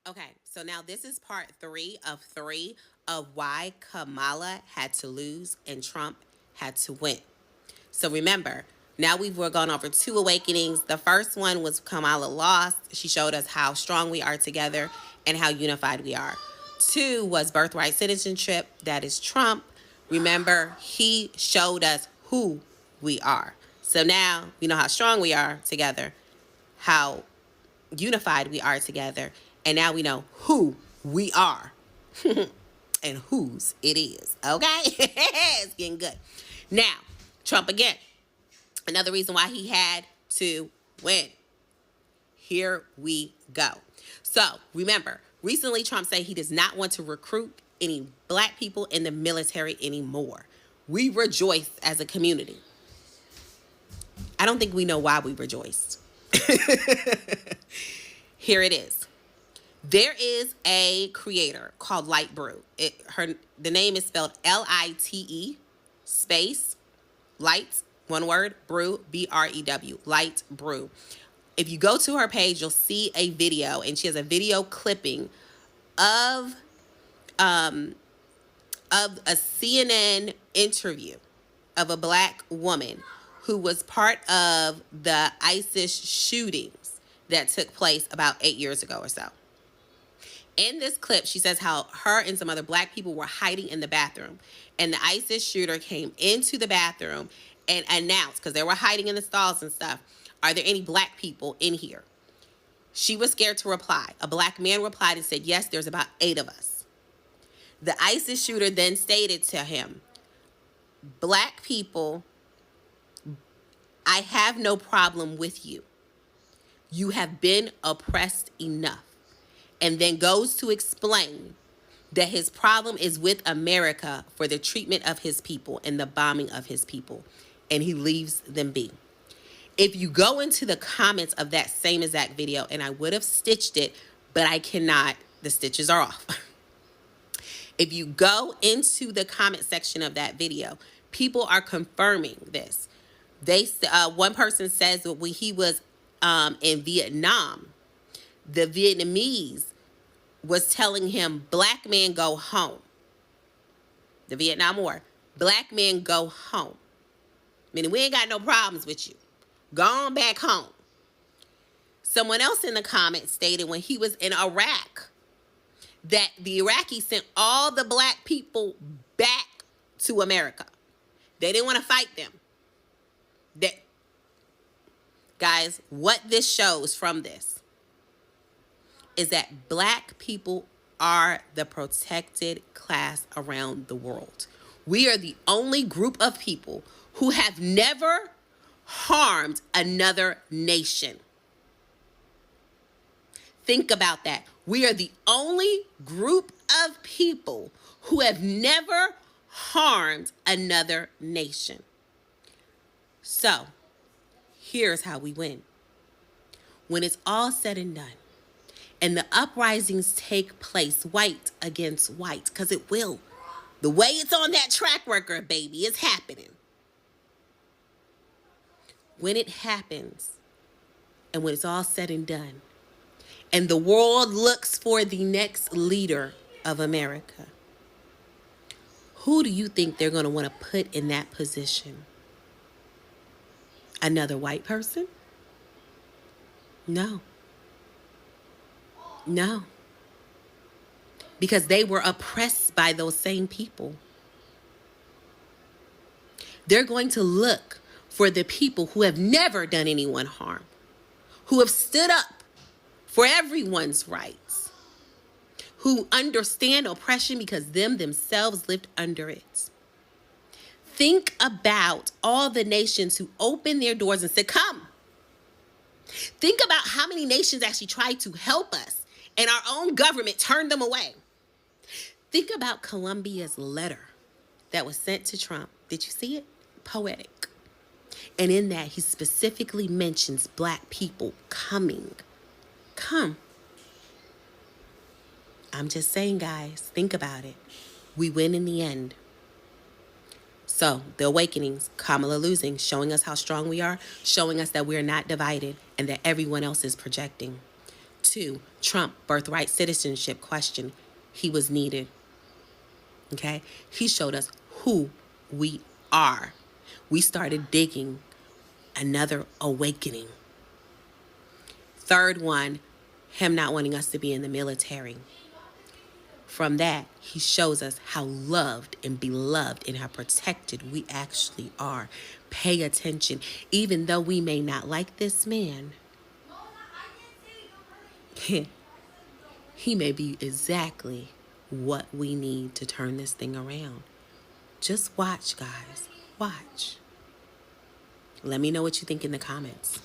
Okay, so now this is part three of why Kamala had to lose and Trump had to win. So remember, now we've gone over two awakenings. The first one was Kamala lost. She showed us how strong we are together and how unified we are. Two was birthright citizenship. That is Trump. Remember, he showed us who we are. So now we know how strong we are together, how unified we are together, and now we know who we are and whose it is. Okay? It's getting good. Now, Trump again. Another reason why he had to win. Here we go. So, remember, recently Trump said he does not want to recruit any black people in the military anymore. We rejoiced as a community. I don't think we know why we rejoiced. Here it is. There is a creator called Light Brew. The name is spelled Lite space Light, one word, Brew, Brew, Light Brew. If you go to her page, you'll see a video, and she has a video clipping of a CNN interview of a black woman who was part of the ISIS shootings that took place about 8 years ago or so. In this clip, she says how her and some other black people were hiding in the bathroom. And the ISIS shooter came into the bathroom and announced, because they were hiding in the stalls and stuff, are there any black people in here? She was scared to reply. A black man replied and said, yes, there's about 8 of us. The ISIS shooter then stated to him, black people, I have no problem with you. You have been oppressed enough. And then goes to explain that his problem is with America for the treatment of his people and the bombing of his people. And he leaves them be. If you go into the comments of that same exact video, and I would have stitched it, but I cannot, the stitches are off. If you go into the comment section of that video, people are confirming this. One person says that when he was in Vietnam, the Vietnamese was telling him, black man, go home. The Vietnam War. Black men, go home. Meaning, we ain't got no problems with you. Go on back home. Someone else in the comments stated when he was in Iraq that the Iraqis sent all the black people back to America. They didn't want to fight them. Guys, what this shows from this is that black people are the protected class around the world. We are the only group of people who have never harmed another nation. Think about that. We are the only group of people who have never harmed another nation. So, here's how we win. When it's all said and done, and the uprisings take place white against white, because it will. The way it's on that track record, baby, it's happening. When it happens, and when it's all said and done, and the world looks for the next leader of America, who do you think they're going to want to put in that position? Another white person? No. No. Because they were oppressed by those same people. They're going to look for the people who have never done anyone harm, who have stood up for everyone's rights, who understand oppression because them themselves lived under it. Think about all the nations who opened their doors and said, come. Think about how many nations actually tried to help us, and our own government turned them away. Think about Colombia's letter that was sent to Trump. Did you see it? Poetic. And in that, he specifically mentions black people coming. Come. I'm just saying, guys, think about it. We win in the end. So, the awakenings, Kamala losing, showing us how strong we are, showing us that we're not divided and that everyone else is projecting. 2, Trump birthright citizenship question. He was needed. Okay? He showed us who we are. We started digging, another awakening. Third one, him not wanting us to be in the military. From that, he shows us how loved and beloved and how protected we actually are. Pay attention. Even though we may not like this man, he may be exactly what we need to turn this thing around. Just watch, guys. Watch. Let me know what you think in the comments.